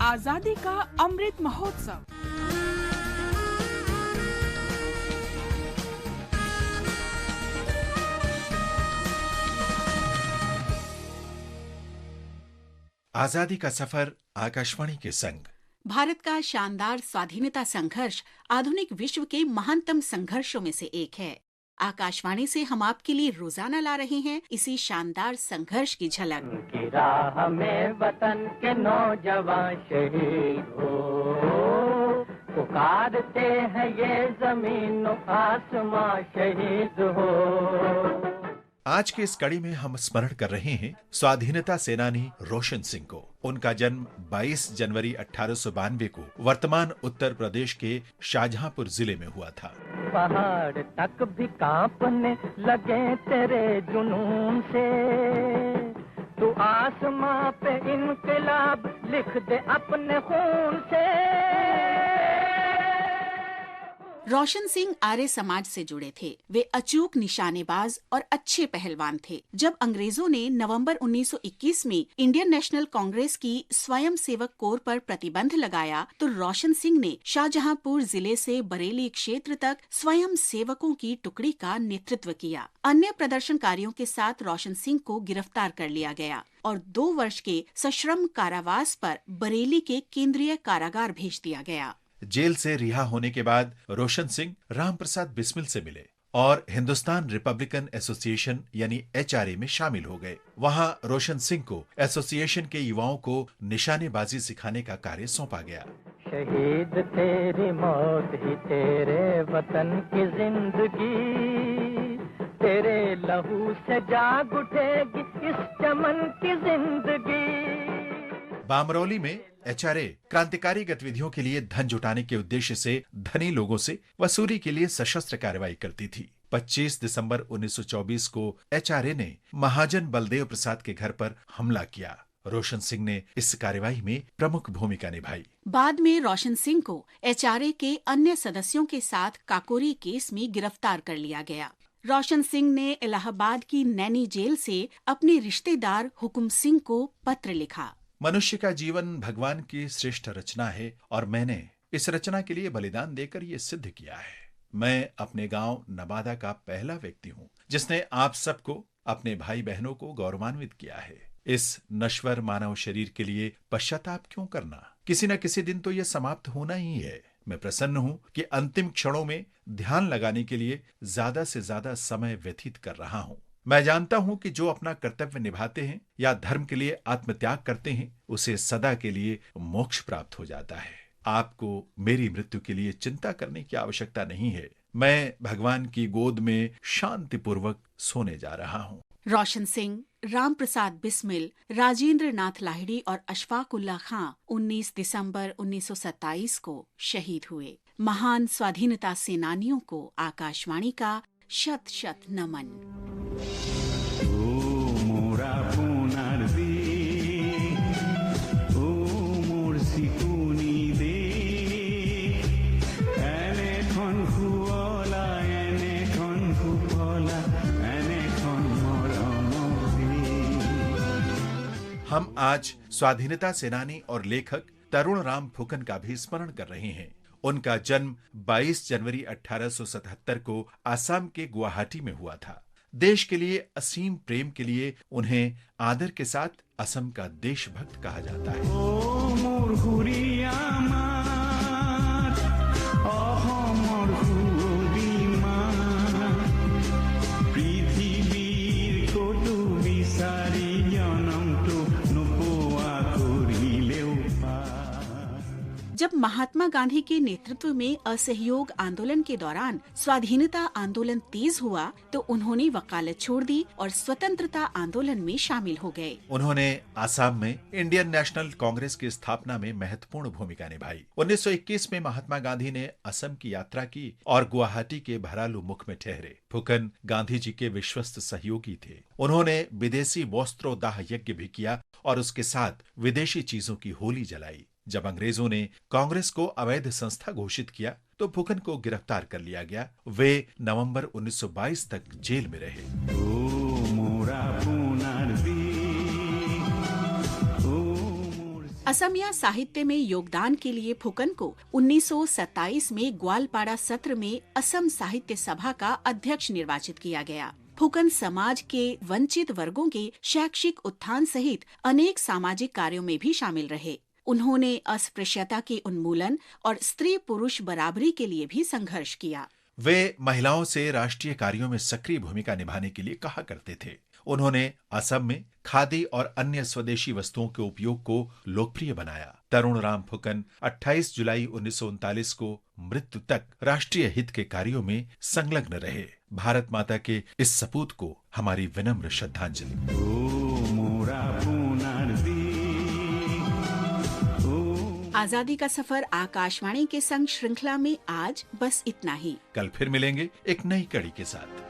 आजादी का अमृत महोत्सव। आजादी का सफर आकाशवाणी के संग। भारत का शानदार स्वाधीनता संघर्ष आधुनिक विश्व के महानतम संघर्षों में से एक है। आकाशवाणी से हम आपके लिए रोजाना ला रहे हैं इसी शानदार संघर्ष की झलक। उनकी राह में वतन के नौजवान शहीद हो, पुकारते हैं ये जमीन आसमां शहीद हो। आज के इस कड़ी में हम स्मरण कर रहे हैं स्वाधीनता सेनानी रोशन सिंह को। उनका जन्म 22 जनवरी 1892 को वर्तमान उत्तर प्रदेश के शाहजहांपुर जिले में हुआ था। पहाड़ तक भी कांपने लगे तेरे जुनून से, तू आसमां पे इनकलाब लिख दे अपने खून से। रोशन सिंह आर्य समाज से जुड़े थे। वे अचूक निशानेबाज और अच्छे पहलवान थे। जब अंग्रेजों ने नवंबर 1921 में इंडियन नेशनल कांग्रेस की स्वयं सेवक कोर पर प्रतिबंध लगाया, तो रोशन सिंह ने शाहजहांपुर जिले से बरेली क्षेत्र तक स्वयं सेवकों की टुकड़ी का नेतृत्व किया। अन्य प्रदर्शनकारियों के साथ रोशन सिंह को गिरफ्तार कर लिया गया और 2 वर्ष के सश्रम कारावास पर बरेली के केंद्रीय कारागार भेज दिया गया। जेल से रिहा होने के बाद रोशन सिंह राम प्रसाद बिस्मिल से मिले और हिंदुस्तान रिपब्लिकन एसोसिएशन यानी HRA में शामिल हो गए। वहां रोशन सिंह को एसोसिएशन के युवाओं को निशानेबाजी सिखाने का कार्य सौंपा गया। शहीद तेरी मौत ही तेरे वतन की जिंदगी, तेरे लहू से जाग उठेगी इस चमन की जिंदगी। बामरौली में HRA क्रांतिकारी गतिविधियों के लिए धन जुटाने के उद्देश्य से धनी लोगों से वसूली के लिए सशस्त्र कार्रवाई करती थी। 25 दिसंबर 1924 को HRA ने महाजन बलदेव प्रसाद के घर पर हमला किया। रोशन सिंह ने इस कार्रवाई में प्रमुख भूमिका निभाई। बाद में रोशन सिंह को HRA के अन्य सदस्यों के साथ काकोरी केस में गिरफ्तार कर लिया गया। रोशन सिंह ने इलाहाबाद की नैनी जेल से अपने रिश्तेदार हुकुम सिंह को पत्र लिखा। मनुष्य का जीवन भगवान की श्रेष्ठ रचना है और मैंने इस रचना के लिए बलिदान देकर ये सिद्ध किया है। मैं अपने गांव नवादा का पहला व्यक्ति हूं जिसने आप सबको, अपने भाई बहनों को गौरवान्वित किया है। इस नश्वर मानव शरीर के लिए पश्चाताप क्यों करना? किसी न किसी दिन तो यह समाप्त होना ही है। मैं प्रसन्न हूं कि अंतिम क्षणों में ध्यान लगाने के लिए ज्यादा से ज्यादा समय व्यतीत कर रहा हूं। मैं जानता हूं कि जो अपना कर्तव्य निभाते हैं या धर्म के लिए आत्मत्याग करते हैं, उसे सदा के लिए मोक्ष प्राप्त हो जाता है। आपको मेरी मृत्यु के लिए चिंता करने की आवश्यकता नहीं है। मैं भगवान की गोद में शांतिपूर्वक सोने जा रहा हूं। रोशन सिंह, राम प्रसाद बिस्मिल, राजेंद्र नाथ लाहिड़ी और अशफाक उल्लाह खां 19 दिसंबर 1927 को शहीद हुए। महान स्वाधीनता सेनानियों को आकाशवाणी का शत शत नमन। हम आज स्वाधीनता सेनानी और लेखक तरुण राम फुकन का भी स्मरण कर रहे हैं। उनका जन्म 22 जनवरी 1877 को असम के गुवाहाटी में हुआ था। देश के लिए असीम प्रेम के लिए उन्हें आदर के साथ असम का देशभक्त कहा जाता है। जब महात्मा गांधी के नेतृत्व में असहयोग आंदोलन के दौरान स्वाधीनता आंदोलन तेज हुआ, तो उन्होंने वकालत छोड़ दी और स्वतंत्रता आंदोलन में शामिल हो गए। उन्होंने आसाम में इंडियन नेशनल कांग्रेस की स्थापना में महत्वपूर्ण भूमिका निभाई। 1921 में महात्मा गांधी ने असम की यात्रा की और गुवाहाटी के भरालू मुख में ठहरे। फुकन गांधी जी के विश्वस्त सहयोगी थे। उन्होंने विदेशी वस्त्रोदाह यज्ञ भी किया और उसके साथ विदेशी चीजों की होली जलाई। जब अंग्रेजों ने कांग्रेस को अवैध संस्था घोषित किया, तो फुकन को गिरफ्तार कर लिया गया। वे नवंबर 1922 तक जेल में रहे। असमिया साहित्य में योगदान के लिए फुकन को 1927 में ग्वालपाड़ा सत्र में असम साहित्य सभा का अध्यक्ष निर्वाचित किया गया। फुकन समाज के वंचित वर्गों के शैक्षिक उत्थान सहित अनेक सामाजिक कार्यों में भी शामिल रहे। उन्होंने अस्पृश्यता के उन्मूलन और स्त्री पुरुष बराबरी के लिए भी संघर्ष किया। वे महिलाओं से राष्ट्रीय कार्यों में सक्रिय भूमिका निभाने के लिए कहा करते थे। उन्होंने असम में खादी और अन्य स्वदेशी वस्तुओं के उपयोग को लोकप्रिय बनाया। तरुण राम फुकन 28 जुलाई 1939 को मृत्यु तक राष्ट्रीय हित के कार्यों में संलग्न रहे। भारत माता के इस सपूत को हमारी विनम्र श्रद्धांजलि। आजादी का सफर आकाशवाणी के संग श्रृंखला में आज बस इतना ही। कल फिर मिलेंगे एक नई कड़ी के साथ।